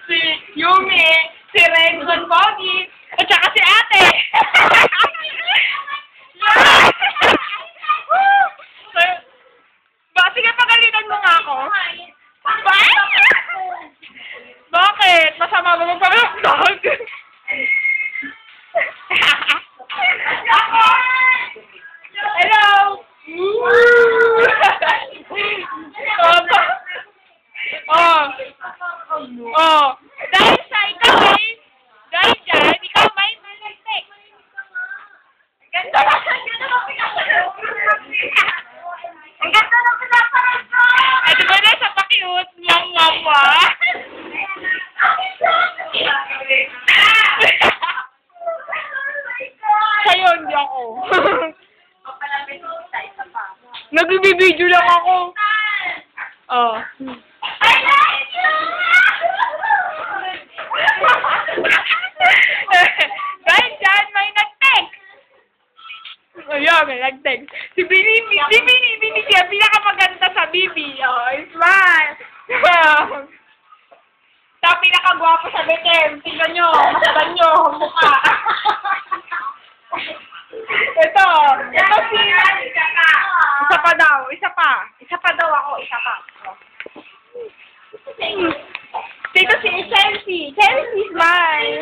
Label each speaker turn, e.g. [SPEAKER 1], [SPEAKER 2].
[SPEAKER 1] si Yumi, si Renson Pogi, at saka si ate. Sige, pagalitan mo nga ako. Bakit? Masama ba magpapagdog? Hello! Oh. Dahil sa ikaw dahil dyan, ikaw may malastik. Ganda na. Ang ganda na pinaparad mo! Ito ba na sa pa-cute? Mama. Sa'yo, hindi ako. Nagbibideo lang ako. Oh. I like you! Dahil dyan, may nag-text. Ayun, may nag-text. Si Bini siya, pinakamaganda sa Bibi. Oh, smile. Sa pinakagwapo sa Betem. Tingnan nyo, masdan nyo, mukha. Ito si... Isa pa daw, isa pa daw ako, isa pa. Dito si Chelsea. Chelsea, smile.